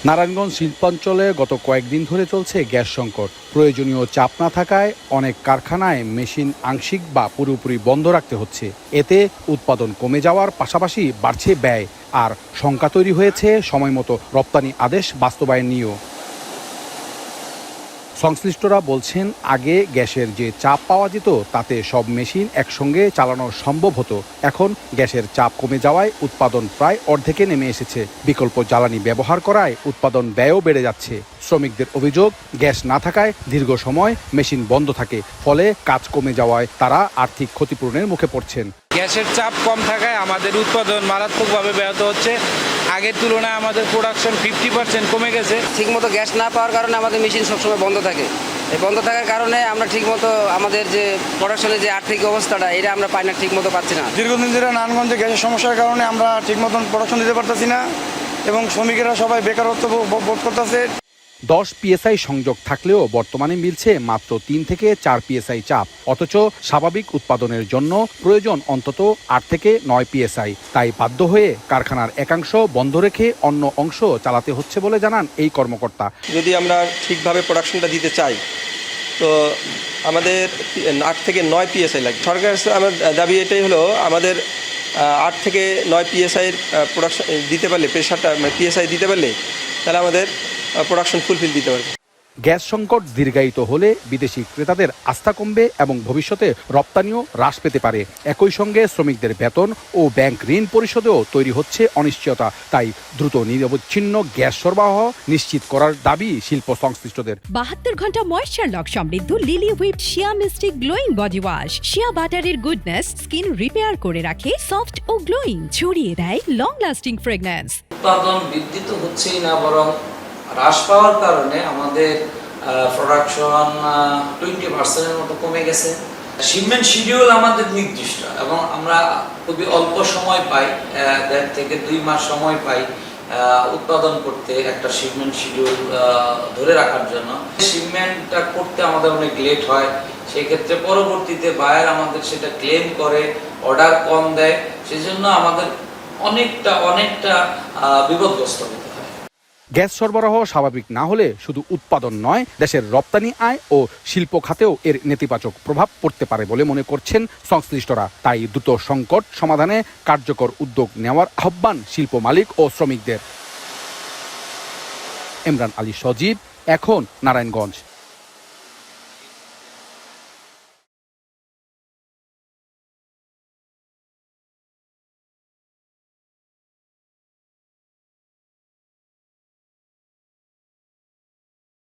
নারায়ণগঞ্জ শিল্পাঞ্চলে গত কয়েকদিন ধরে চলছে গ্যাস সংকট। প্রয়োজনীয় চাপ না থাকায় অনেক কারখানায় মেশিন আংশিক বা পুরোপুরি বন্ধ রাখতে হচ্ছে। এতে উৎপাদন কমে যাওয়ার পাশাপাশি বাড়ছে ব্যয়, আর শঙ্কা তৈরি হয়েছে সময়মতো রপ্তানি আদেশ বাস্তবায়ন নিয়েও। সংশ্লিষ্টরা বলছেন, আগে গ্যাসের যে চাপ পাওয়া যেত তাতে সব মেশিন একসঙ্গে চালানো সম্ভব হতো। এখন গ্যাসের চাপ কমে যাওয়ায় উৎপাদন প্রায় অর্ধেকে নেমে এসেছে। বিকল্প জ্বালানি ব্যবহার করায় উৎপাদন ব্যয়ও বেড়ে যাচ্ছে। শ্রমিকদের অভিযোগ, গ্যাস না থাকায় দীর্ঘ সময় মেশিন বন্ধ থাকে, ফলে কাজ কমে যাওয়ায় তারা আর্থিক ক্ষতিপূরণের মুখে পড়ছেন। গ্যাসের চাপ কম থাকায় আমাদের উৎপাদন মারাত্মকভাবে ব্যাহত হচ্ছে। আগের তুলনায় আমাদের প্রোডাকশন 50% কমে গেছে। ঠিকমতো গ্যাস না পাওয়ার কারণে আমাদের মেশিন সবসময় বন্ধ থাকে। এই বন্ধ থাকার কারণে আমরা ঠিকমতো আমাদের যে প্রোডাকশনের যে আর্থিক অবস্থাটা, এটা আমরা পাই না, ঠিকমতো পাচ্ছি না। দীর্ঘদিন ধরে নারায়ণগঞ্জে গ্যাসের সমস্যার কারণে আমরা ঠিকমতন প্রোডাকশন দিতে পারতেছি না এবং শ্রমিকেরা সবাই বেকারত্ব বোধ করতেছে। 10 PSI সংযোগ থাকলেও বর্তমানে মিলছে মাত্র 3 থেকে 4 PSI চাপ, অথচ স্বাভাবিক উৎপাদনের জন্য প্রয়োজন অন্তত 8 থেকে 9 PSI। তাই বাধ্য হয়ে কারখানার একাংশ বন্ধ রেখে অন্য অংশ চালাতে হচ্ছে বলে জানান এই কর্মকর্তা। যদি আমরা ঠিকভাবে প্রোডাকশনটা দিতে চাই তো আমাদের 8 থেকে 9 PSI লাগে। সরকারের আমার দাবি এটাই হলো, আমাদের 8 থেকে 9 PSI প্রোডাকশন দিতে পারলে, প্রেশারটা PSI দিতে পারলে তাহলে আমাদের প্রোডাকশন ফুলফিল দিতে পারবে। গ্যাস সংকট দীর্ঘায়িত হলে বিদেশি ক্রেতাদের আস্থা কমবে এবং ভবিষ্যতে রপ্তানিও হ্রাস পেতে পারে। একই সঙ্গে শ্রমিকদের বেতন ও ব্যাংক ঋণ পরিশোধেও তৈরি হচ্ছে অনিশ্চয়তা। তাই দ্রুত নিরবচ্ছিন্ন গ্যাস সরবরাহ নিশ্চিত করার দাবি শিল্প সংশ্লিষ্টদের। 72 ঘন্টা ময়েশ্চার লক সমৃদ্ধ লিলি হুইপ শিয়া মিস্টিক গ্লোয়িং বডি ওয়াশ। শিয়া বাটারের গুডনেস স্কিন রিপেয়ার করে রাখে সফট ও গ্লোয়িং, ছড়িয়ে দেয় লং লাস্টিং ফ্রেগন্যান্স। উৎপাদন বৃদ্ধি তো হচ্ছেই না, বরং হ্রাস পাওয়ার কারণে আমাদের প্রোডাকশন 20% মতো কমে গেছে। শিপমেন্ট শিডিউল আমাদের নির্দিষ্ট এবং আমরা খুবই অল্প সময় পাই, 1.5 থেকে 2 মাস সময় পাই উৎপাদন করতে, একটা শিপমেন্ট শিডিউল ধরে রাখার জন্য। শিপমেন্টটা করতে আমাদের অনেক লেট হয়, সেই ক্ষেত্রে পরবর্তীতে বায়ার আমাদের সেটা ক্লেম করে, অর্ডার কম দেয়, সেজন্য আমাদের অনেকটা বিপদগ্রস্ত হতে হয়। গ্যাস সরবরাহ স্বাভাবিক না হলে শুধু উৎপাদন নয়, দেশের রপ্তানি আয় ও শিল্প খাতেও এর নেতিবাচক প্রভাব পড়তে পারে বলে মনে করছেন সংশ্লিষ্টরা। তাই দ্রুত সংকট সমাধানে কার্যকর উদ্যোগ নেওয়ার আহ্বান শিল্প মালিক ও শ্রমিকদের। ইমরান আলী সজীব, এখন নারায়ণগঞ্জ।